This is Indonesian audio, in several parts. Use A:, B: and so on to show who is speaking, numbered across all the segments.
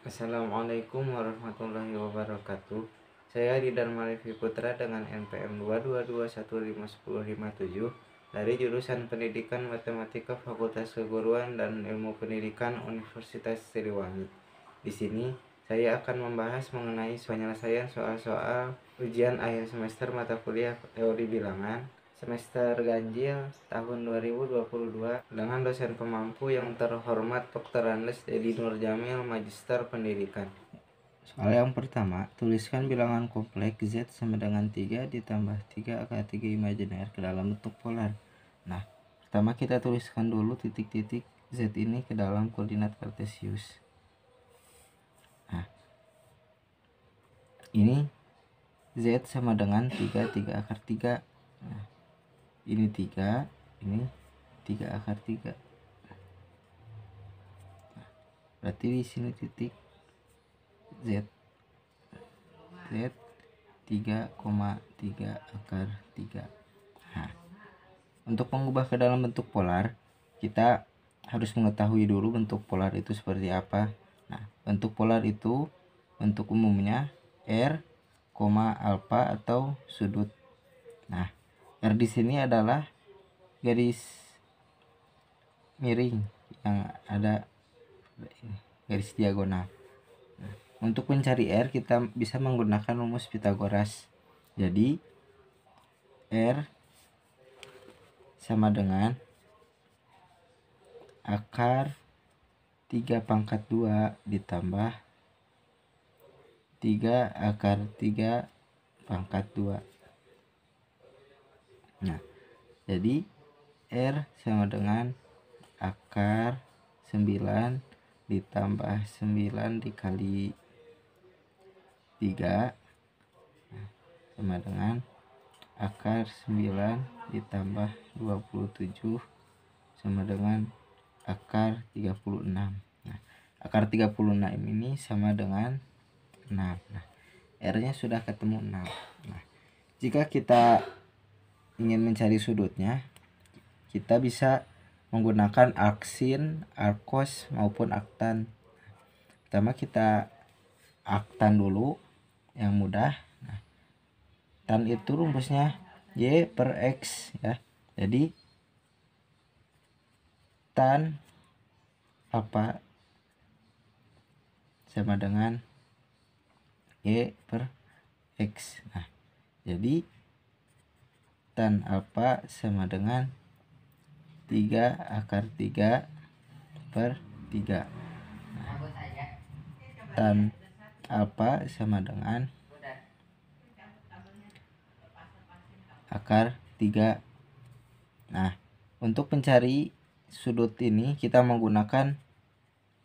A: Assalamualaikum warahmatullahi wabarakatuh. Saya Didar Malifi Putra dengan NPM 222151057 dari jurusan Pendidikan Matematika Fakultas Keguruan dan Ilmu Pendidikan Universitas Siliwangi. Di sini saya akan membahas mengenai penyelesaian soal-soal ujian akhir semester mata kuliah teori bilangan semester ganjil tahun 2022 dengan dosen pemampu yang terhormat Dr. Andes Dedi Nurjamil, Magister Pendidikan. Soal yang pertama, tuliskan bilangan kompleks Z sama dengan 3 ditambah 3 akar 3 imajiner ke dalam bentuk polar. Nah, pertama kita tuliskan dulu titik-titik Z ini ke dalam koordinat kartesius. Nah, ini Z sama dengan 3 akar 3. Nah, ini 3, ini 3 akar 3. Nah, berarti di sini titik Z 3,3 akar 3. Nah, untuk mengubah ke dalam bentuk polar, kita harus mengetahui dulu bentuk polar itu seperti apa. Nah, bentuk polar itu bentuk umumnya R, alfa atau sudut. Nah, R di sini adalah garis miring yang ada garis diagonal. Nah, untuk mencari R kita bisa menggunakan rumus Pitagoras. Jadi R sama dengan akar 3 pangkat 2 ditambah 3 akar 3 pangkat 2. Nah, jadi R sama dengan akar 9 ditambah 9 dikali 3 sama dengan akar 9 ditambah 27 sama dengan akar 36. Nah, akar 36 ini sama dengan 6. Nah, R-nya sudah ketemu 6. Nah, jika kita ingin mencari sudutnya, kita bisa menggunakan arcsin, arcos maupun arctan. Pertama kita arctan dulu yang mudah. Nah, tan itu rumusnya Y per X ya. Jadi tan alfa sama dengan Y per X. Nah, jadi tan alfa sama dengan 3 akar 3 per 3. Nah, tan alfa sama dengan akar 3. Nah, untuk mencari sudut ini kita menggunakan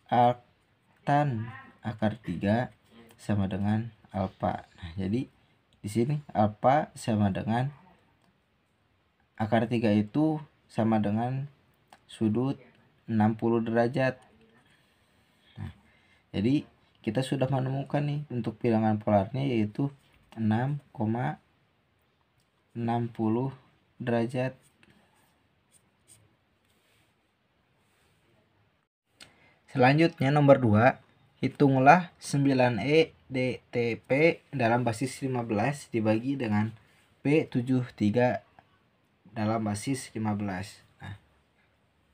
A: arctan akar 3 sama dengan alfa. Nah, jadi di sini alfa sama dengan akar 3 itu sama dengan sudut 60 derajat. Nah, jadi kita sudah menemukan nih untuk bilangan polarnya yaitu 6,60 derajat. Selanjutnya nomor 2, hitunglah 9E DTP dalam basis 15 dibagi dengan P73 dalam basis 15. Nah,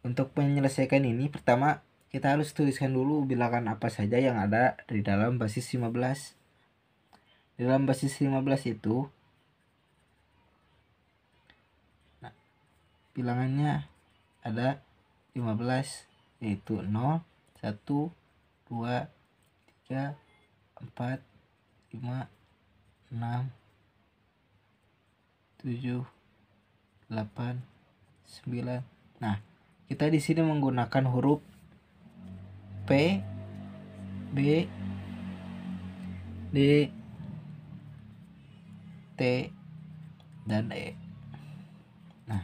A: untuk menyelesaikan ini pertama kita harus tuliskan dulu bilangan apa saja yang ada di dalam basis 15. Di dalam basis 15 itu bilangannya ada 15 yaitu 0, 1, 2, 3, 4, 5, 6, 7, 8, 9. Nah, kita di sini menggunakan huruf P, B, D, T, dan E. Nah,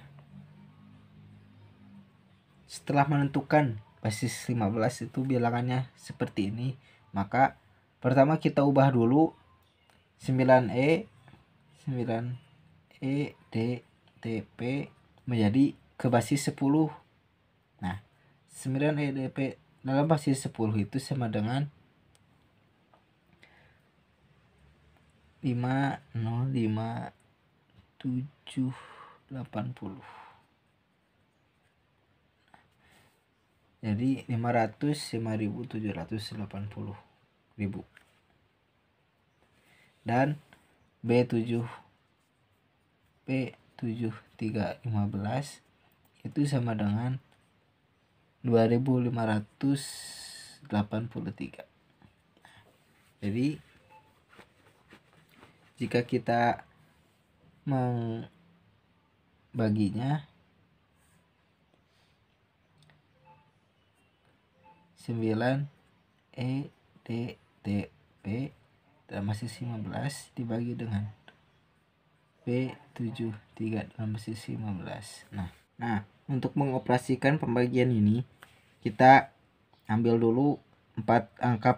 A: setelah menentukan basis 15 itu bilangannya seperti ini, maka pertama kita ubah dulu 9E D TP menjadi ke basis 10. Nah, 9 EDP dalam basis 10 itu sama dengan 505.780. Jadi 505.780.000. Dan B7315 itu sama dengan 2583. Jadi jika kita membaginya 9E-DTP dalam basis 15 dibagi dengan B73 dalam basis 15. Nah, untuk mengoperasikan pembagian ini kita ambil dulu 4 angka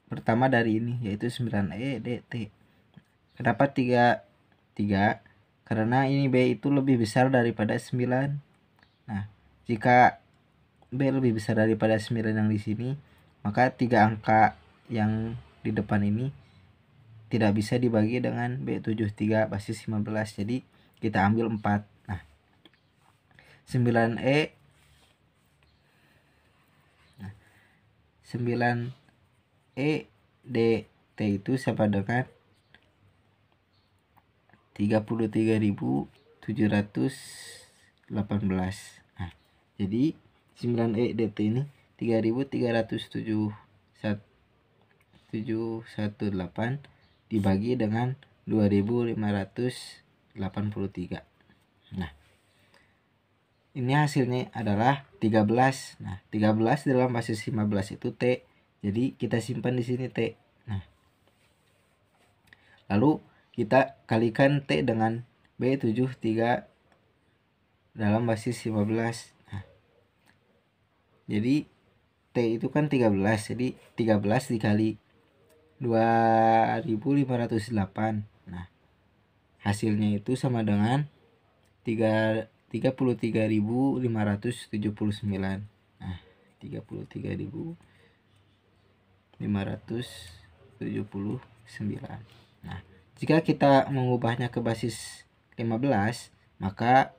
A: pertama dari ini, yaitu 9E-DT. Kenapa 3? Karena ini B itu lebih besar daripada 9. Nah, jika B lebih besar daripada 9 yang di sini, maka 3 angka yang di depan ini tidak bisa dibagi dengan B73 basis 15. Jadi kita ambil 4. Nah, 9E 9E DT itu sama dengan 33.718. Nah, jadi 9E DT ini 3.307.718 dibagi dengan 2.583. Nah, ini hasilnya adalah 13. Nah, 13 dalam basis 15 itu T. Jadi kita simpan di sini T. Nah, lalu kita kalikan T dengan B73 dalam basis 15. Nah, jadi T itu kan 13. Jadi 13 dikali 2.508. Nah, hasilnya itu sama dengan 33.579. Nah, 33.579. Nah, jika kita mengubahnya ke basis 15, maka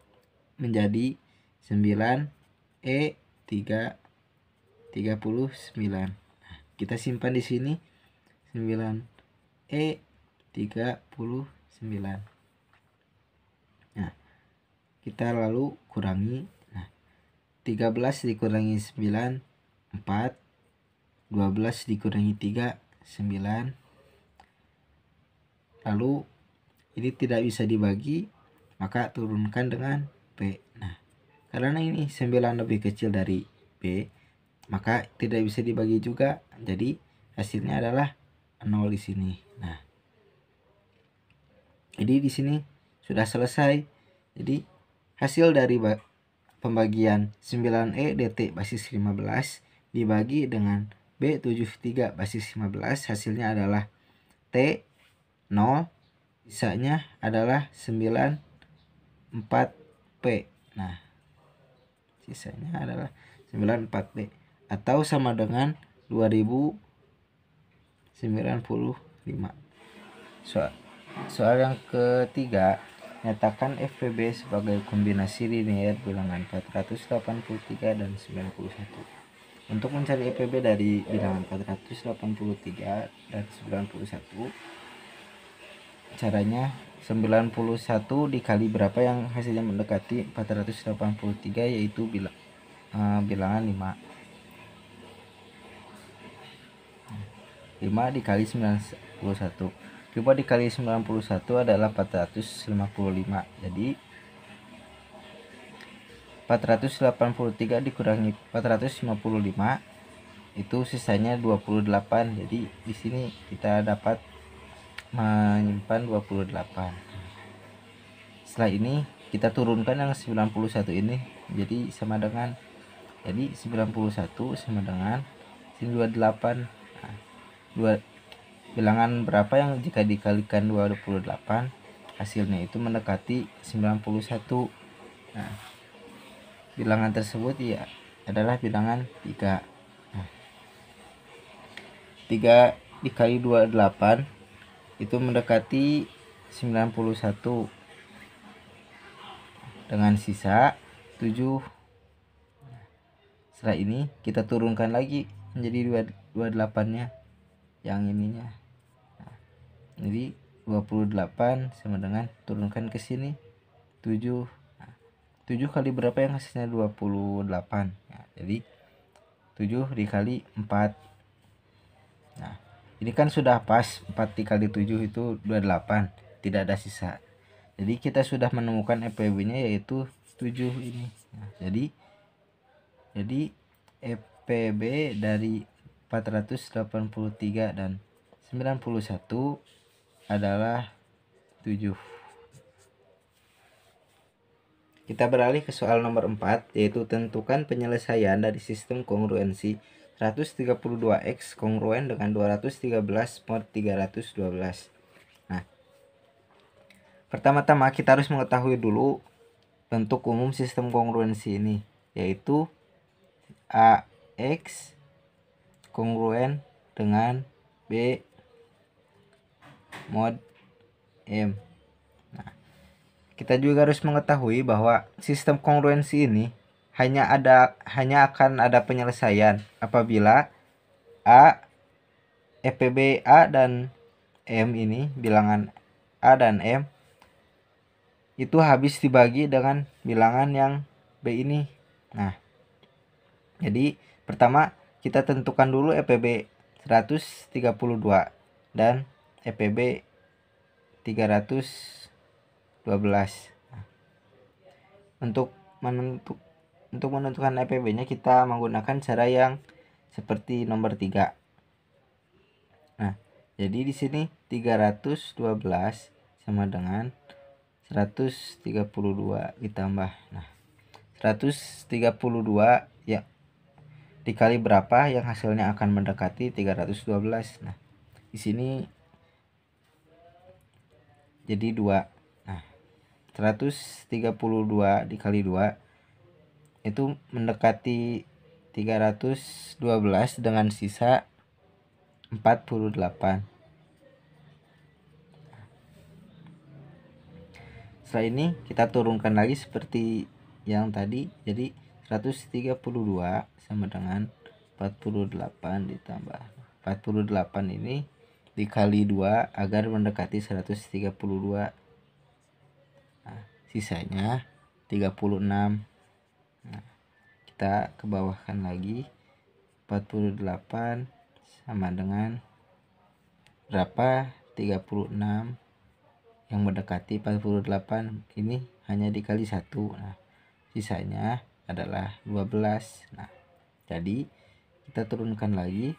A: menjadi 9E39. Nah, kita simpan di sini 9E39. Nah, kita lalu kurangi. Nah, 13 dikurangi 9, 4. 12 dikurangi 3, 9. Lalu ini tidak bisa dibagi, maka turunkan dengan B. Nah, karena ini 9 lebih kecil dari B, maka tidak bisa dibagi juga. Jadi hasilnya adalah 0 di sini. Nah, jadi di sini sudah selesai. Jadi hasil dari pembagian 9E DT basis 15 dibagi dengan B73 basis 15, hasilnya adalah T 0, sisanya adalah 94P. Nah, sisanya adalah 94P atau sama dengan 2095. Soal yang ketiga, nyatakan FPB sebagai kombinasi linear bilangan 483 dan 91. Untuk mencari FPB dari bilangan 483 dan 91, caranya 91 dikali berapa yang hasilnya mendekati 483, yaitu bilangan 5. 5 dikali 91. 5 dikali 91 adalah 455. Jadi 483 dikurangi 455 itu sisanya 28. Jadi di sini kita dapat menyimpan 28. Setelah ini kita turunkan yang 91 ini jadi sama dengan, jadi 91 sama dengan sini 28. Nah, bilangan berapa yang jika dikalikan 28 hasilnya itu mendekati 91. Nah, bilangan tersebut ya adalah bilangan 3. Nah, 3 dikali 28 itu mendekati 91 dengan sisa 7. Setelah ini kita turunkan lagi menjadi 28-nya yang ininya. Jadi 28 sama dengan turunkan ke sini 7. 7 kali berapa yang hasilnya 28. Jadi 7 dikali 4. Nah, ini kan sudah pas, 4 dikali 7 itu 28, tidak ada sisa. Jadi kita sudah menemukan EPB-nya yaitu 7 ini. Nah, jadi EPB dari 483 dan 91 adalah 7. Kita beralih ke soal nomor 4, yaitu tentukan penyelesaian dari sistem kongruensi 132X kongruen dengan 213 mod 312. Nah, pertama-tama kita harus mengetahui dulu bentuk umum sistem kongruensi ini, yaitu AX kongruen dengan B mod M. Nah, kita juga harus mengetahui bahwa sistem kongruensi ini hanya akan ada penyelesaian apabila EPB A dan M ini, bilangan A dan M itu habis dibagi dengan bilangan yang B ini. Nah, jadi pertama kita tentukan dulu EPB 132 dan EPB 312. Nah, untuk menentukan EPB-nya kita menggunakan cara yang seperti nomor 3. Nah, jadi di sini 312 sama dengan 132 ditambah. Nah, 132 ya dikali berapa yang hasilnya akan mendekati 312. Nah, di sini jadi 2. Nah, 132 dikali 2 itu mendekati 312 dengan sisa 48. Setelah ini kita turunkan lagi seperti yang tadi. Jadi 132 sama dengan 48 ditambah 48 ini dikali 2 agar mendekati 132. Nah, sisanya 36. Nah, kita ke bawahkan lagi 48 sama dengan berapa? 36 yang mendekati 48 ini hanya dikali 1. Nah, sisanya adalah 12. Nah, jadi kita turunkan lagi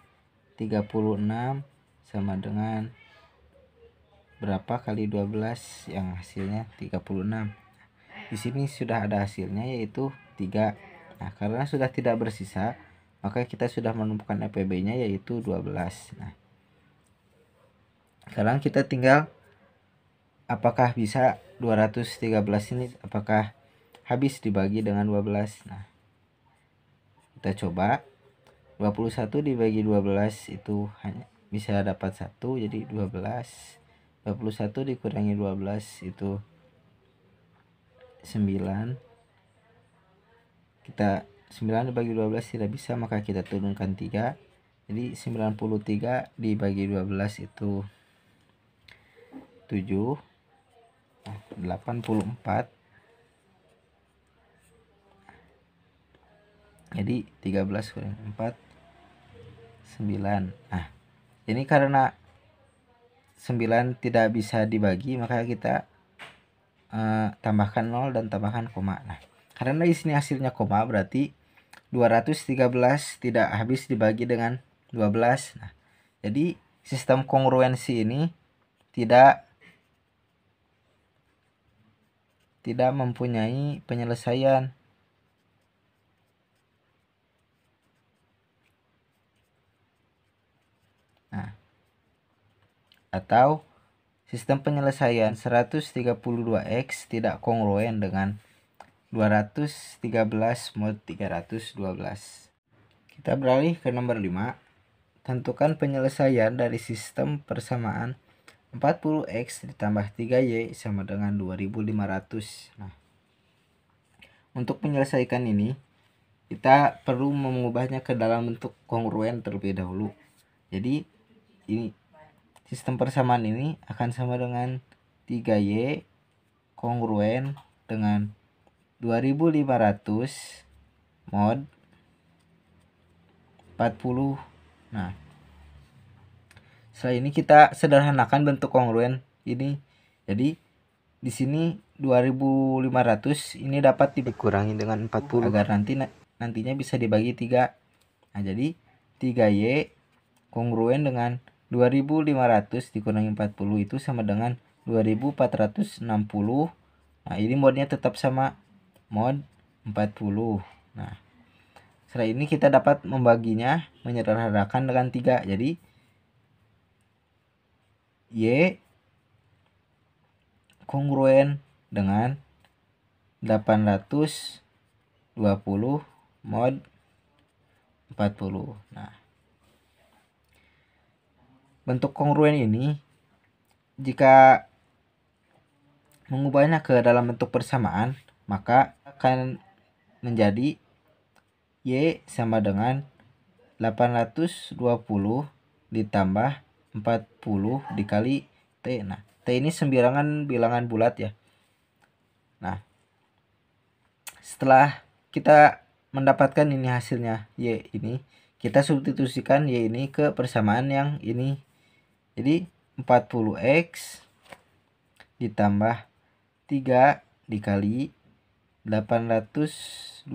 A: 36 sama dengan berapa kali 12 yang hasilnya 36. Di sini sudah ada hasilnya yaitu 3. Nah, karena sudah tidak bersisa, maka kita sudah menemukan EPB-nya yaitu 12. Nah, sekarang kita tinggal apakah bisa 213 ini apakah habis dibagi dengan 12. Nah, kita coba 21 dibagi 12 itu hanya bisa dapat 1, jadi 12. 21 dikurangi 12 itu 9. Kita 9 dibagi 12 tidak bisa, maka kita turunkan 3. Jadi 93 dibagi 12 itu 7. 84. Jadi 13 kurang 4 9. Nah, ini karena 9 tidak bisa dibagi, maka kita tambahkan 0 dan tambahkan koma. Nah, karena di sini hasilnya koma, berarti 213 tidak habis dibagi dengan 12. Nah, jadi sistem kongruensi ini tidak mempunyai penyelesaian. Nah, atau sistem penyelesaian 132X tidak kongruen dengan 213 mod 312. Kita beralih ke nomor 5. Tentukan penyelesaian dari sistem persamaan 40x ditambah 3y sama dengan 2500. Nah, untuk menyelesaikan ini kita perlu mengubahnya ke dalam bentuk kongruen terlebih dahulu. Jadi ini sistem persamaan ini akan sama dengan 3y kongruen dengan 2500 mod 40. Nah, setelah ini kita sederhanakan bentuk kongruen ini. Jadi di sini 2500 ini dapat dikurangi dengan 40 agar nantinya bisa dibagi 3. Nah, jadi 3y kongruen dengan 2500 dikurangi 40 itu sama dengan 2460. Nah, ini modnya tetap sama, mod 40. Nah, setelah ini kita dapat membaginya, menyederhanakan dengan 3. Jadi y kongruen dengan 820 mod 40. Nah, bentuk kongruen ini jika mengubahnya ke dalam bentuk persamaan, maka akan menjadi y sama dengan 820 ditambah 40 dikali t. Nah, t ini sembilangan bilangan bulat ya. Nah, setelah kita mendapatkan ini hasilnya y ini, kita substitusikan y ini ke persamaan yang ini. Jadi 40x ditambah 3 dikali 820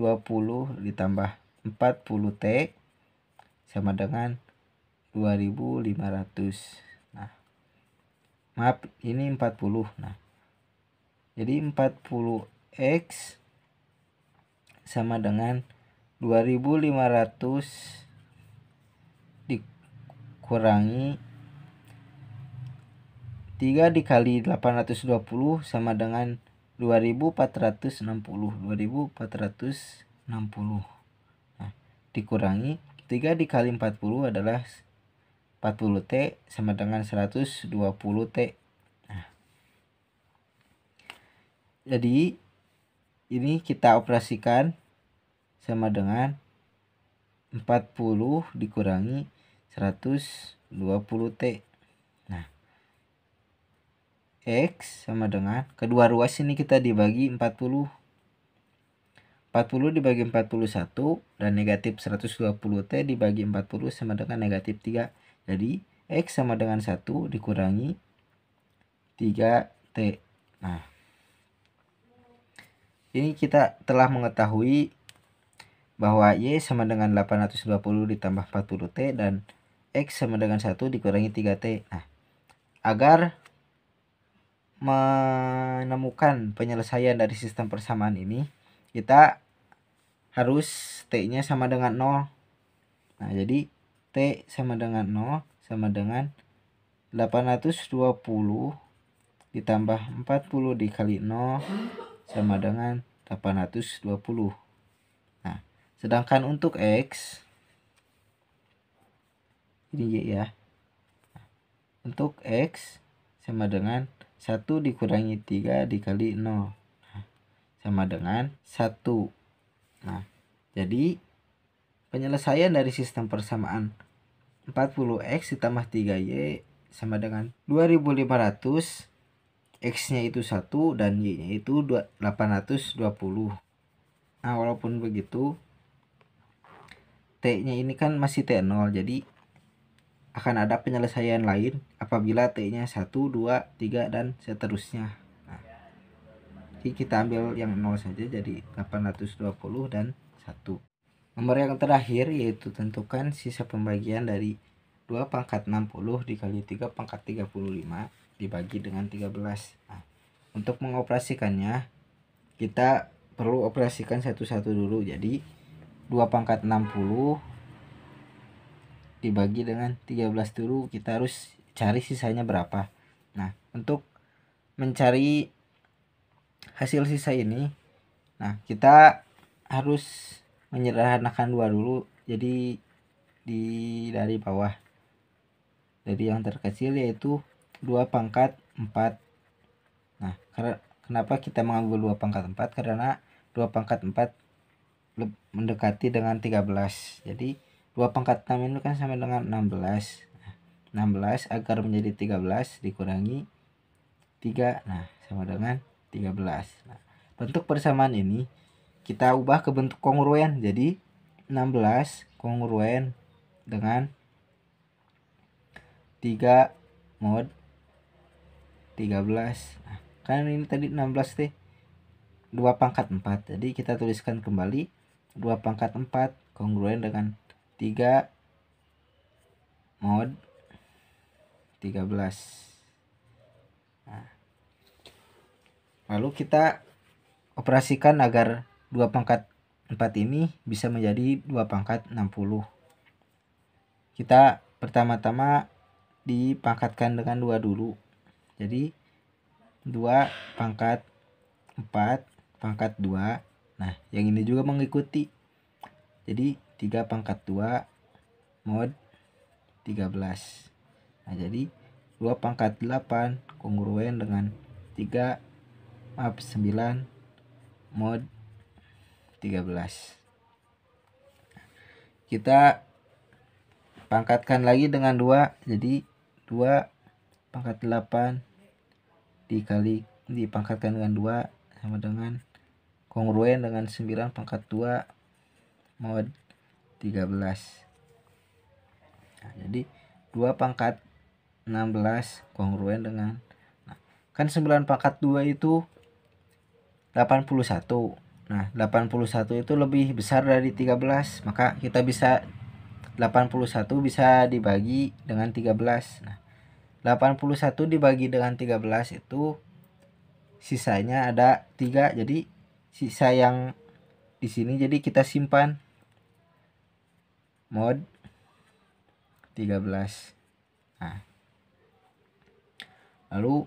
A: ditambah 40t sama dengan 2500. Nah, maaf, ini 40. Nah, jadi 40x sama dengan 2500 dikurangi 3 dikali 820 sama dengan 2460. Nah, dikurangi 3 dikali 40 adalah 40t sama dengan 120t. Nah, jadi ini kita operasikan sama dengan 40 dikurangi 120t. Nah, x sama dengan kedua ruas ini kita dibagi 40. 40 dibagi 41 dan negatif 120t dibagi 40 sama dengan negatif 3. Jadi x sama dengan 1 dikurangi 3t. Nah, ini kita telah mengetahui bahwa y sama dengan 820 ditambah 40t dan x sama dengan 1 dikurangi 3t. Nah, agar menemukan penyelesaian dari sistem persamaan ini, kita harus t-nya sama dengan 0. Nah, jadi t sama dengan 0 sama dengan 820 ditambah 40 dikali 0 sama dengan 820. Nah, sedangkan untuk x ini y ya. Untuk x sama dengan 1 dikurangi 3 dikali 0. Nah, sama dengan 1. Nah, jadi penyelesaian dari sistem persamaan 40x ditambah 3y sama dengan 2500. X-nya itu 1 dan y-nya itu 820. Nah, walaupun begitu t-nya ini kan masih t0, jadi akan ada penyelesaian lain apabila t-nya 1, 2, 3 dan seterusnya. Nah, jadi kita ambil yang 0 saja, jadi 820 dan 1. Nomor yang terakhir yaitu tentukan sisa pembagian dari 2 pangkat 60 dikali 3 pangkat 35 dibagi dengan 13. Nah, untuk mengoperasikannya kita perlu operasikan satu-satu dulu. Jadi 2 pangkat 60 dibagi dengan 13 dulu, kita harus cari sisanya berapa. Nah, untuk mencari hasil sisa ini, nah kita harus menyederhanakan 2 dulu. Jadi dari bawah, dari yang terkecil yaitu 2 pangkat 4. Nah, kenapa kita mengambil 2 pangkat 4? Karena 2 pangkat 4 mendekati dengan 13. Jadi 2 pangkat 6 ini kan sama dengan 16. 16 agar menjadi 13 dikurangi 3. Nah, sama dengan 13. Nah, bentuk persamaan ini kita ubah ke bentuk kongruen. Jadi 16 kongruen dengan 3 mod 13. Nah, kan ini tadi 16 teh 2 pangkat 4. Jadi kita tuliskan kembali 2 pangkat 4 kongruen dengan 3 mod 13. Nah, lalu kita operasikan agar 2 pangkat 4 ini bisa menjadi 2 pangkat 60. Kita pertama-tama dipangkatkan dengan 2 dulu. Jadi 2 pangkat 4 pangkat 2. Nah, yang ini juga mengikuti. Jadi 3 pangkat 2 mod 13. Nah, jadi 2 pangkat 8 kongruen dengan 9 mod 13. Kita pangkatkan lagi dengan 2. Jadi 2 pangkat 8 dipangkatkan dengan 2 sama dengan kongruen dengan 9 pangkat 2 mod 13. Nah, jadi 2 pangkat 16 kongruen dengan, nah, kan 9 pangkat 2 itu 81. Nah, 81 itu lebih besar dari 13, maka kita bisa 81 bisa dibagi dengan 13. Nah, 81 dibagi dengan 13 itu sisanya ada 3. Jadi sisa yang di sini jadi kita simpan mod 13. Nah, lalu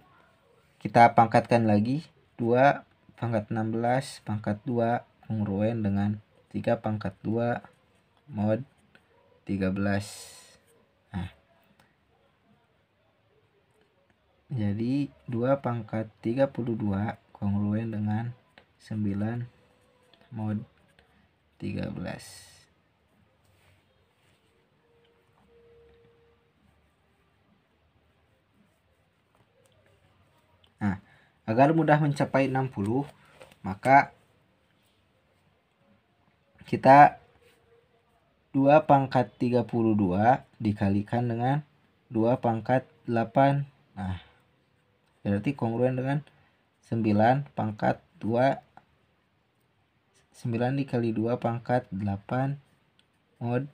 A: kita pangkatkan lagi 2 pangkat 16 pangkat 2 kongruen dengan 3 pangkat 2 mod 13. Nah, jadi 2 pangkat 32 kongruen dengan 9 mod 13. Nah, agar mudah mencapai 60, maka kita 2 pangkat 32 dikalikan dengan 2 pangkat 8. Nah, berarti kongruen dengan 9 pangkat 2. 9 dikali 2 pangkat 8 mod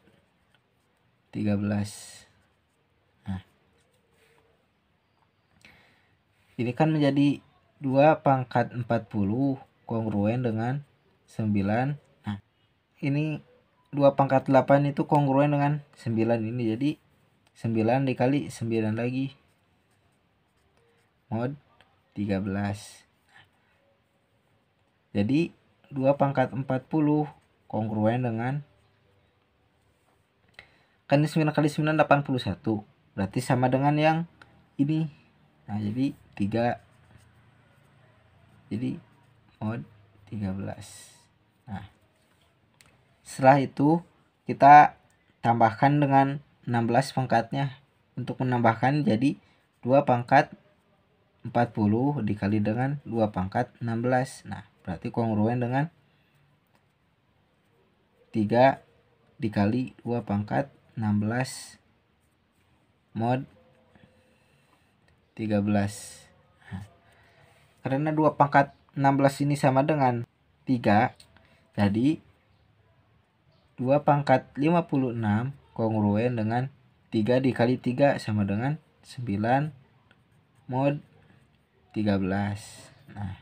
A: 13. Nah, ini kan menjadi 2 pangkat 40 kongruen dengan 9. Nah, ini 2 pangkat 8 itu kongruen dengan 9 ini. Jadi 9 dikali 9 lagi mod 13. Jadi 2 pangkat 40 kongruen dengan, kan 9 kali 9 81. Berarti sama dengan yang ini. Nah, jadi 3. Jadi mod 13. Nah, setelah itu kita tambahkan dengan 16 pangkatnya. Untuk menambahkan jadi 2 pangkat 40 dikali dengan 2 pangkat 16. Nah, berarti kongruen dengan 3 dikali 2 pangkat 16 mod 13. Nah, karena 2 pangkat 16 ini sama dengan 3, jadi 2 pangkat 56 kongruen dengan 3 dikali 3 sama dengan 9 mod 13. Nah,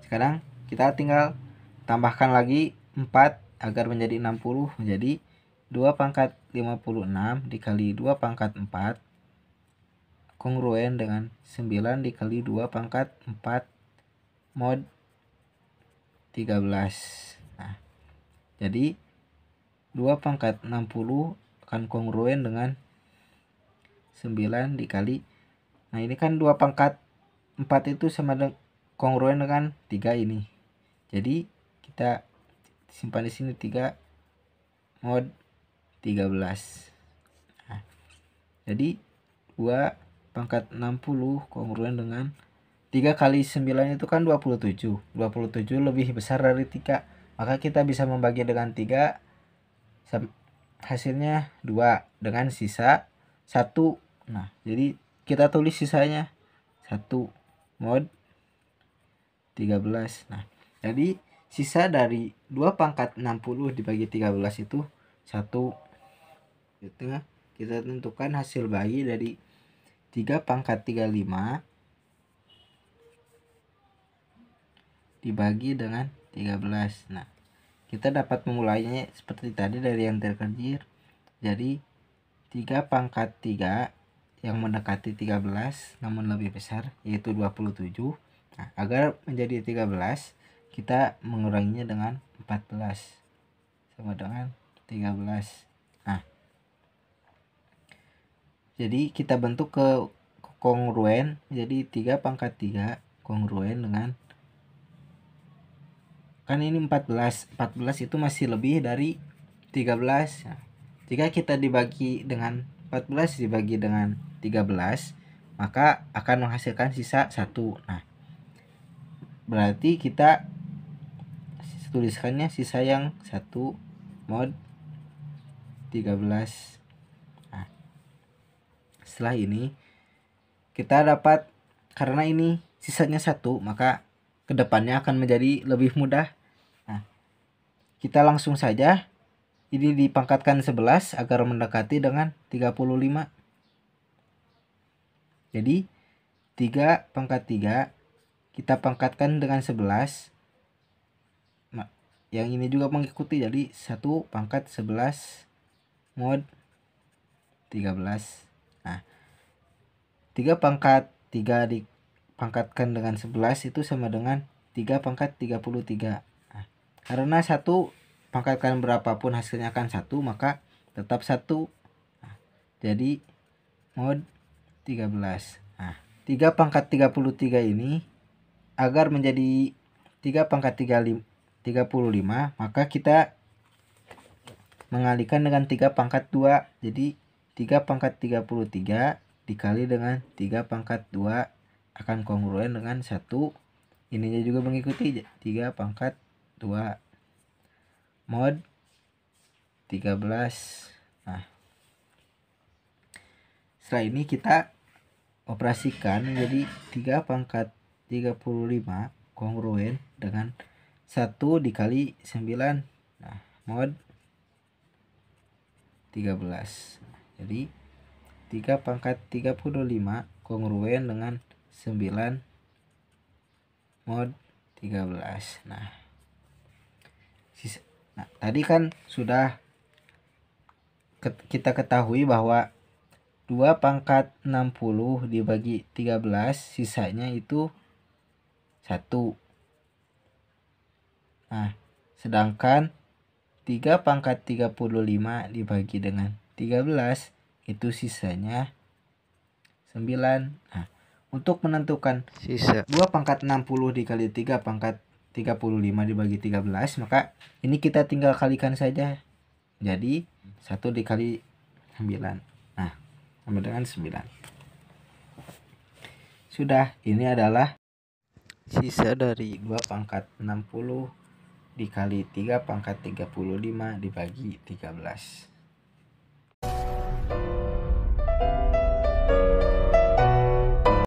A: sekarang kita tinggal tambahkan lagi 4 agar menjadi 60. Jadi 2 pangkat 56 dikali 2 pangkat 4 kongruen dengan 9 dikali 2 pangkat 4 mod 13. Nah, jadi 2 pangkat 60 akan kongruen dengan 9 dikali. Nah, ini kan 2 pangkat 4 itu sama kongruen dengan 3 ini. Jadi kita simpan di sini 3 mod 13. Nah, jadi 2 pangkat 60 kongruen dengan 3 kali 9 itu kan 27. 27 lebih besar dari 3. Maka kita bisa membagi dengan 3. Hasilnya 2 dengan sisa 1. Nah, jadi kita tulis sisanya 1 mod 13. Nah, jadi sisa dari 2 pangkat 60 dibagi 13 itu 1. Itu kita tentukan hasil bagi dari 3 pangkat 35 dibagi dengan 13. Nah, kita dapat memulainya seperti tadi dari yang terkecil. Jadi 3 pangkat 3 yang mendekati 13 namun lebih besar yaitu 27. Nah, agar menjadi 13 kita menguranginya dengan 14 sama dengan 13. Nah, jadi kita bentuk ke kongruen, jadi 3 pangkat 3 kongruen dengan, kan ini 14 itu masih lebih dari 13. Nah, jika kita dibagi dengan 14 dibagi dengan 13, maka akan menghasilkan sisa 1. Nah, berarti kita tuliskannya sisa yang 1 mod 13. Nah, setelah ini kita dapat, karena ini sisanya 1, maka kedepannya akan menjadi lebih mudah. Nah, kita langsung saja ini dipangkatkan 11 agar mendekati dengan 35. Jadi 3 pangkat 3 kita pangkatkan dengan 11. Nah, yang ini juga mengikuti, jadi 1 pangkat 11 mod 13. Nah, 3 pangkat 3 dipangkatkan dengan 11 itu sama dengan 3 pangkat 33. Nah, karena 1 pangkatkan berapapun hasilnya akan 1, maka tetap 1. Nah, jadi mod 13. Nah, 3 pangkat 33 ini agar menjadi 3 pangkat 35, maka kita mengalihkan dengan 3 pangkat 2. Jadi 3 pangkat 33 dikali dengan 3 pangkat 2 akan kongruen dengan 1. Ininya juga mengikuti, 3 pangkat 2 mod 13. Nah, setelah ini kita operasikan menjadi 3 pangkat 35 kongruen dengan 1 dikali 9. Nah, mod 13. Jadi 3 pangkat 35 kongruen dengan 9 mod 13. Nah, tadi kan sudah kita ketahui bahwa 2 pangkat 60 dibagi 13 sisanya itu 1. Nah, sedangkan 3 pangkat 35 dibagi dengan 13 itu sisanya 9. Nah, untuk menentukan sisa 2 pangkat 60 dikali 3 pangkat 35 dibagi 13, maka ini kita tinggal kalikan saja. Jadi 1 dikali 9. Nah, sama dengan 9. Sudah, ini adalah sisa dari 2 pangkat 60 dikali 3 pangkat 35 dibagi 13.